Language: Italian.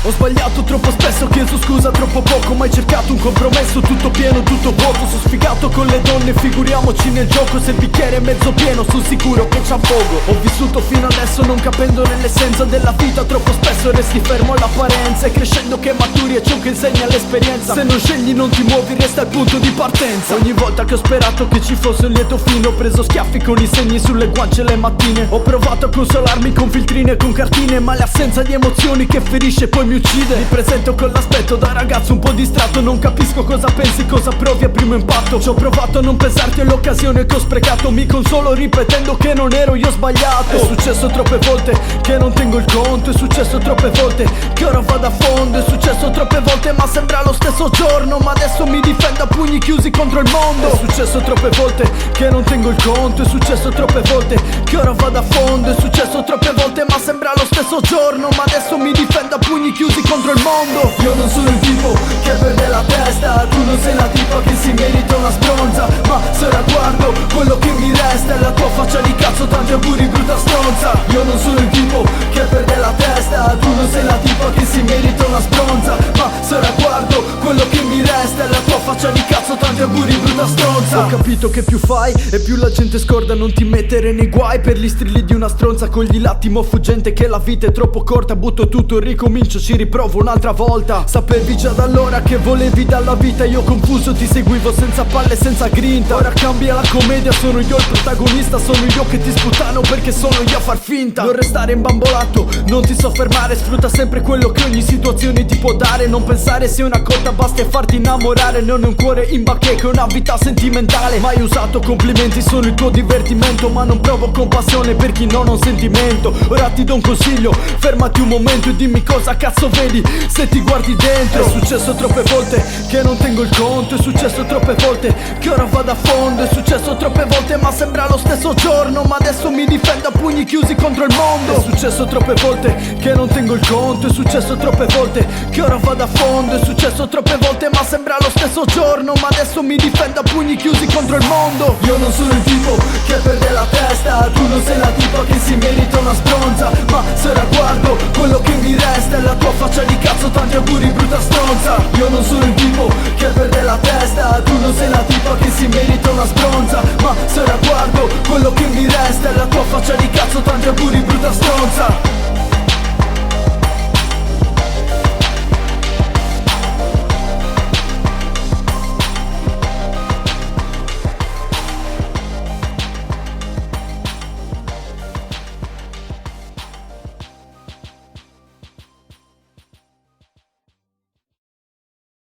Ho sbagliato troppo spesso, chiesto scusa troppo poco, mai cercato un compromesso, tutto pieno, tutto vuoto. Sono sfigato con le donne, figuriamoci nel gioco. Se il bicchiere è mezzo pieno, sono sicuro che c'ha fuoco. Ho vissuto fino adesso non capendo nell'essenza della vita. Troppo spesso resti fermo all'apparenza, è crescendo che maturi, è ciò che insegna l'esperienza. Se non scegli non ti muovi, resta al punto di partenza. Ogni volta che ho sperato che ci fosse un lieto fine, ho preso schiaffi con i segni sulle guance le mattine. Ho provato a consolarmi con filtrine e con cartine, ma l'assenza di emozioni che ferisce poi mi uccide. Mi presento con l'aspetto da ragazzo un po' distratto, non capisco cosa pensi, cosa provi a primo impatto. Ci ho provato a non pensarti all'occasione che ho sprecato, mi consolo ripetendo che non ero io sbagliato. È successo troppe volte che non tengo il conto, è successo troppe volte che ora vado a fondo, è successo troppe volte ma sembra lo stesso giorno, ma adesso mi difendo a pugni chiusi contro il mondo. È successo troppe volte che non tengo il conto, è successo troppe volte che ora vado a fondo, è successo troppe volte ma sembra lo stesso giorno, ma adesso mi difendo a pugni chiusi contro il mondo. Io non sono il tipo che perde la testa, tu non sei la tipa che si merita una stronza, ma se ora guardo quello che mi resta è la tua faccia di cazzo, tanti auguri brutta stronza. Io non sono il tipo che perde la testa, tu non sei la tipa che si merita una stronza, ma se ora guardo quello che mi resta è la tua faccia di cazzo, tanti auguri brutta stronza. Ho capito che più fai e più la gente scorda, non ti mettere nei guai per gli strilli di una stronza. Cogli l'attimo fuggente che la vita è troppo corta, butto tutto, ricomincio, ci riprovo un'altra volta. Sapevi già da allora che volevi dalla vita, io confuso ti seguivo senza palle, senza grinta. Ora cambia la commedia, sono io il protagonista, sono io che ti sputano perché sono io a far finta. Non restare imbambolato, non ti soffermare, sfrutta sempre quello che ogni situazione ti può dare. Non pensare se una cotta basta e farti innamorare, non è un cuore in bacheca, è una vita sentimentale. Mai usato complimenti, sono il tuo divertimento, ma non provo compassione per chi non ha un sentimento. Ora ti do un consiglio, fermati un momento e dimmi cosa cazzo vedi se ti guardi dentro. È successo troppe volte che non tengo il conto, è successo troppe volte che ora vado a fondo, è successo troppe volte ma sembra lo stesso giorno, ma adesso mi difendo a pugni chiusi contro il mondo. È successo troppe volte che non tengo il conto, è successo troppe volte che ora vado a fondo, è successo troppe volte ma sembra lo stesso giorno, ma adesso mi difendo a pugni chiusi contro il mondo. Io non sono il tipo che